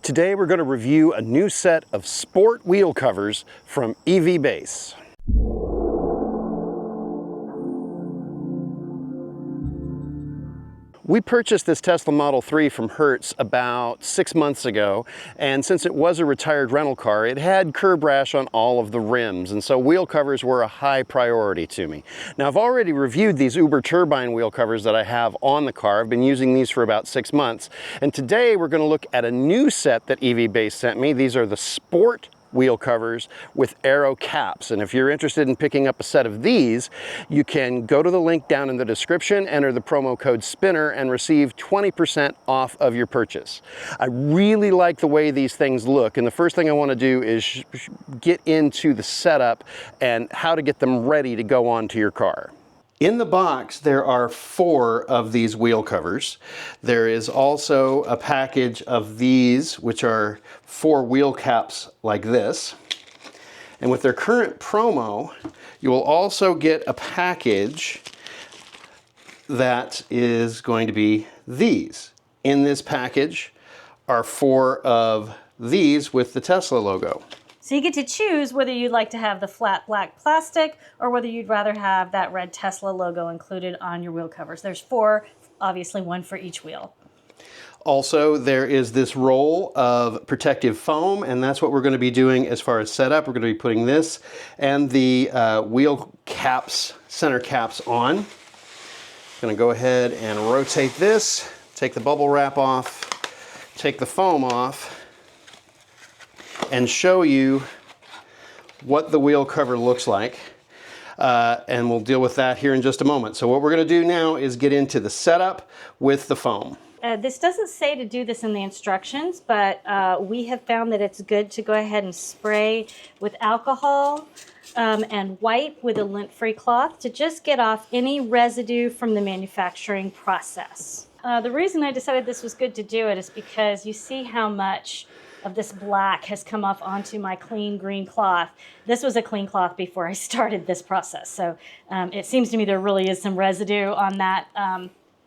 Today we're going to review a new set of sport wheel covers from EVBase. We purchased this Tesla Model 3 from Hertz about 6 months ago, and since it was a retired rental car, it had curb rash on all of the rims, and so wheel covers were a high priority to me. Now, I've already reviewed these Uber turbine wheel covers that I have on the car. I've been using these for about 6 months, and today we're going to look at a new set that EVBase sent me. These are the Sport wheel covers with Aero caps, and if you're interested in picking up a set of these, you can go to the link down in the description, enter the promo code SPINNER, and receive 20% off of your purchase. I really like the way these things look, and the first thing I want to do is get into the setup and how to get them ready to go onto your car. In the box, there are 4 of these wheel covers. There is also a package of these, which are 4 wheel caps like this. And with their current promo, you will also get a package that is going to be these. In this package are 4 of these with the Tesla logo. So you get to choose whether you'd like to have the flat black plastic or whether you'd rather have that red Tesla logo included on your wheel covers. There's 4, obviously 1 for each wheel. Also, there is this roll of protective foam, and that's what we're going to be doing as far as setup. We're going to be putting this and the wheel caps, center caps on. I'm going to go ahead and rotate this, take the bubble wrap off, take the foam off, and show you what the wheel cover looks like. And we'll deal with that here in just a moment. So what we're going to do now is get into the setup with the foam. This doesn't say to do this in the instructions, but we have found that it's good to go ahead and spray with alcohol and wipe with a lint-free cloth to just get off any residue from the manufacturing process. The reason I decided this was good to do it is because you see how much of this black has come off onto my clean green cloth. This was a clean cloth before I started this process. So it seems to me there really is some residue on that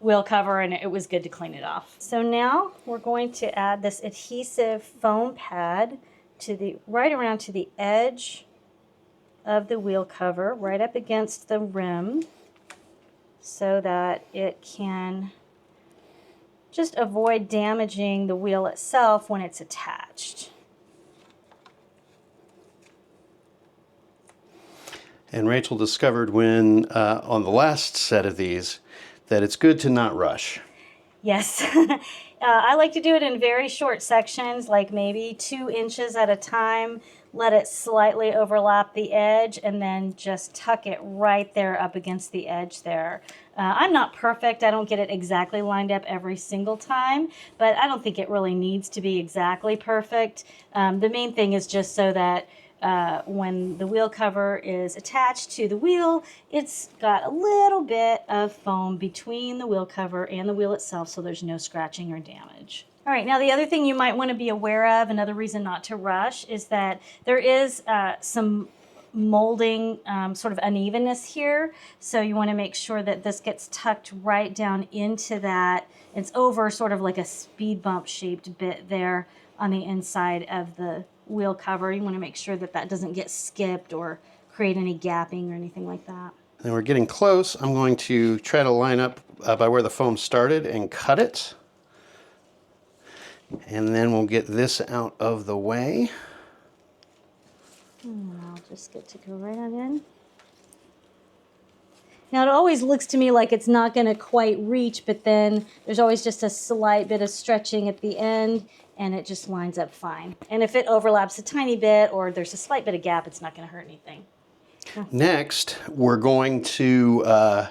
wheel cover, and it was good to clean it off. So now we're going to add this adhesive foam pad to right around to the edge of the wheel cover, right up against the rim, so that it can just avoid damaging the wheel itself when it's attached. And Rachel discovered when on the last set of these that it's good to not rush. Yes. I like to do it in very short sections, like maybe 2 inches at a time. Let it slightly overlap the edge and then just tuck it right there up against the edge there. I'm not perfect. I don't get it exactly lined up every single time, but I don't think it really needs to be exactly perfect. The main thing is just so that when the wheel cover is attached to the wheel, it's got a little bit of foam between the wheel cover and the wheel itself, so there's no scratching or damage. All right, now the other thing you might want to be aware of, another reason not to rush, is that there is some molding sort of unevenness here. So you want to make sure that this gets tucked right down into that. It's over sort of like a speed bump shaped bit there on the inside of the wheel cover. You want to make sure that that doesn't get skipped or create any gapping or anything like that. And we're getting close. I'm going to try to line up by where the foam started and cut it. And then we'll get this out of the way. And I'll just get to go right on in. Now it always looks to me like it's not going to quite reach, but then there's always just a slight bit of stretching at the end, and it just lines up fine. And if it overlaps a tiny bit or there's a slight bit of gap, it's not going to hurt anything. Next, we're going to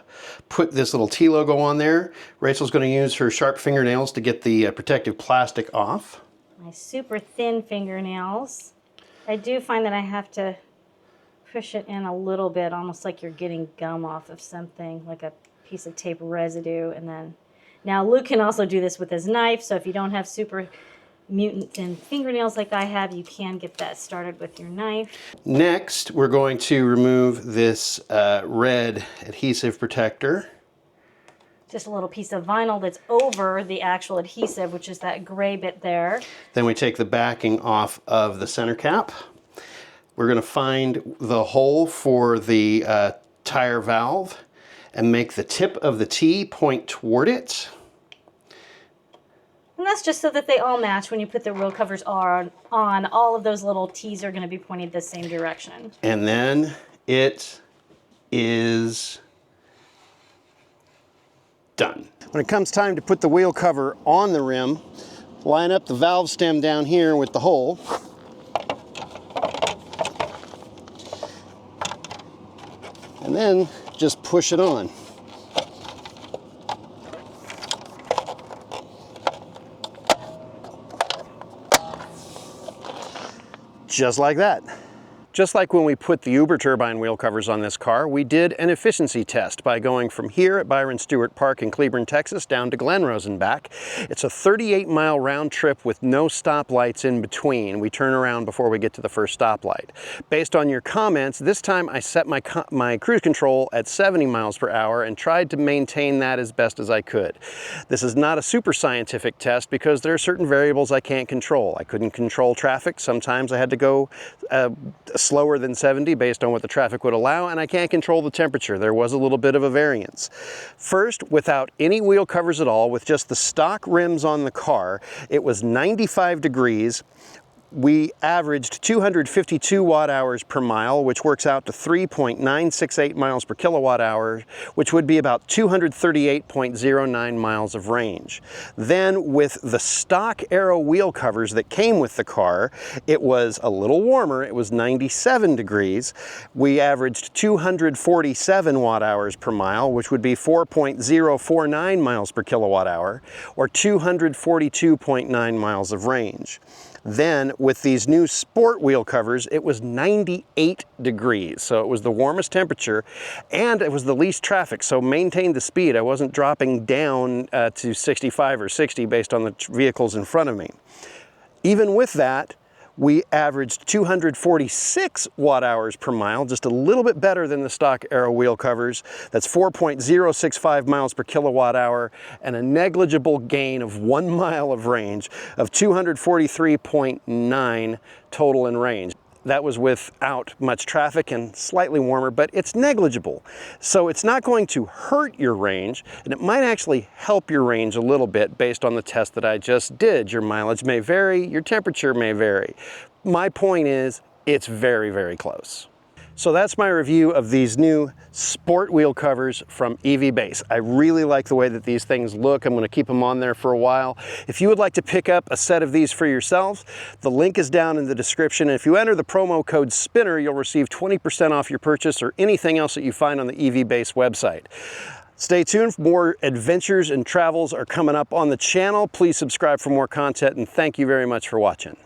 put this little T logo on there. Rachel's going to use her sharp fingernails to get the protective plastic off. My super thin fingernails. I do find that I have to push it in a little bit, almost like you're getting gum off of something, like a piece of tape residue. And then, now Luke can also do this with his knife, so if you don't have super mutant thin fingernails like I have, you can get that started with your knife. Next, we're going to remove this red adhesive protector. just a little piece of vinyl that's over the actual adhesive, which is that gray bit there. Then we take the backing off of the center cap. We're going to find the hole for the tire valve and make the tip of the T point toward it. And that's just so that they all match when you put the wheel covers on. All of those little T's are going to be pointed the same direction. And then it is done. When it comes time to put the wheel cover on the rim, line up the valve stem down here with the hole. And then just push it on. Just like that. Just like when we put the Uber turbine wheel covers on this car, we did an efficiency test by going from here at Byron Stewart Park in Cleburne, Texas, down to Glen Rose and back. It's a 38-mile round trip with no stoplights in between. We turn around before we get to the first stoplight. Based on your comments, this time I set my cruise control at 70 miles per hour and tried to maintain that as best as I could. This is not a super scientific test because there are certain variables I can't control. I couldn't control traffic. Sometimes I had to go slower than 70 based on what the traffic would allow, and I can't control the temperature. There was a little bit of a variance. First, without any wheel covers at all, with just the stock rims on the car, it was 95 degrees. We averaged 252 watt hours per mile, which works out to 3.968 miles per kilowatt hour, which would be about 238.09 miles of range. Then with the stock Aero wheel covers that came with the car, it was a little warmer. It was 97 degrees. We averaged 247 watt hours per mile, which would be 4.049 miles per kilowatt hour, or 242.9 miles of range. Then with these new sport wheel covers, it was 98 degrees. So it was the warmest temperature and it was the least traffic. So maintained the speed. I wasn't dropping down to 65 or 60 based on the vehicles in front of me. Even with that, we averaged 246 watt hours per mile, just a little bit better than the stock Aero wheel covers. That's 4.065 miles per kilowatt hour and a negligible gain of 1 mile of range of 243.9 total in range. That was without much traffic and slightly warmer, but it's negligible. So it's not going to hurt your range, and it might actually help your range a little bit based on the test that I just did. Your mileage may vary, your temperature may vary. My point is, it's very, very close. So that's my review of these new sport wheel covers from EVBase. I really like the way that these things look. I'm going to keep them on there for a while. If you would like to pick up a set of these for yourself, the link is down in the description. And if you enter the promo code SPINNER, you'll receive 20% off your purchase or anything else that you find on the EVBase website. Stay tuned. More adventures and travels are coming up on the channel. Please subscribe for more content, and thank you very much for watching.